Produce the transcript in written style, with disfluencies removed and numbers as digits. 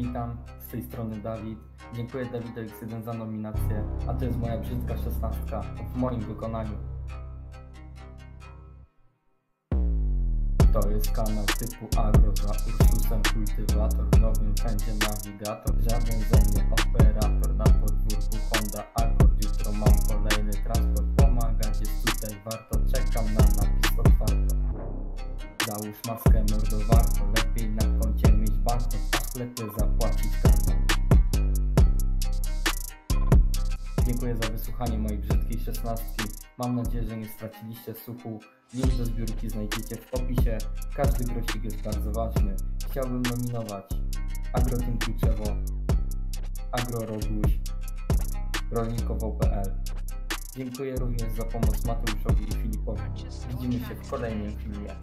Witam, z tej strony Dawid. Dziękuję Dawidowi X1 za nominację, a to jest moja brzydka 16 w moim wykonaniu. To jest kanał typu Agro za Ursusem kultywator, w nowym pędzie nawigator, żaden ze mnie operator, na podwórku Honda Accord, jutro mam kolejny transport, pomagać jest tutaj warto, czekam na napis otwarto. Załóż maskę mordo warto, lepiej na koncie mieć banknot, a w sklepie zapłacić kartą. Dziękuję za wysłuchanie mojej brzydkiej 16. Mam nadzieję, że nie straciliście słuchu. Link do zbiórki znajdziecie w opisie. Każdy grosik jest bardzo ważny. Chciałbym nominować Agroteam Kluczewo, Agro Roguś, rolnikowo.pl. Dziękuję również za pomoc Mateuszowi i Filipowi. Widzimy się w kolejnym filmie.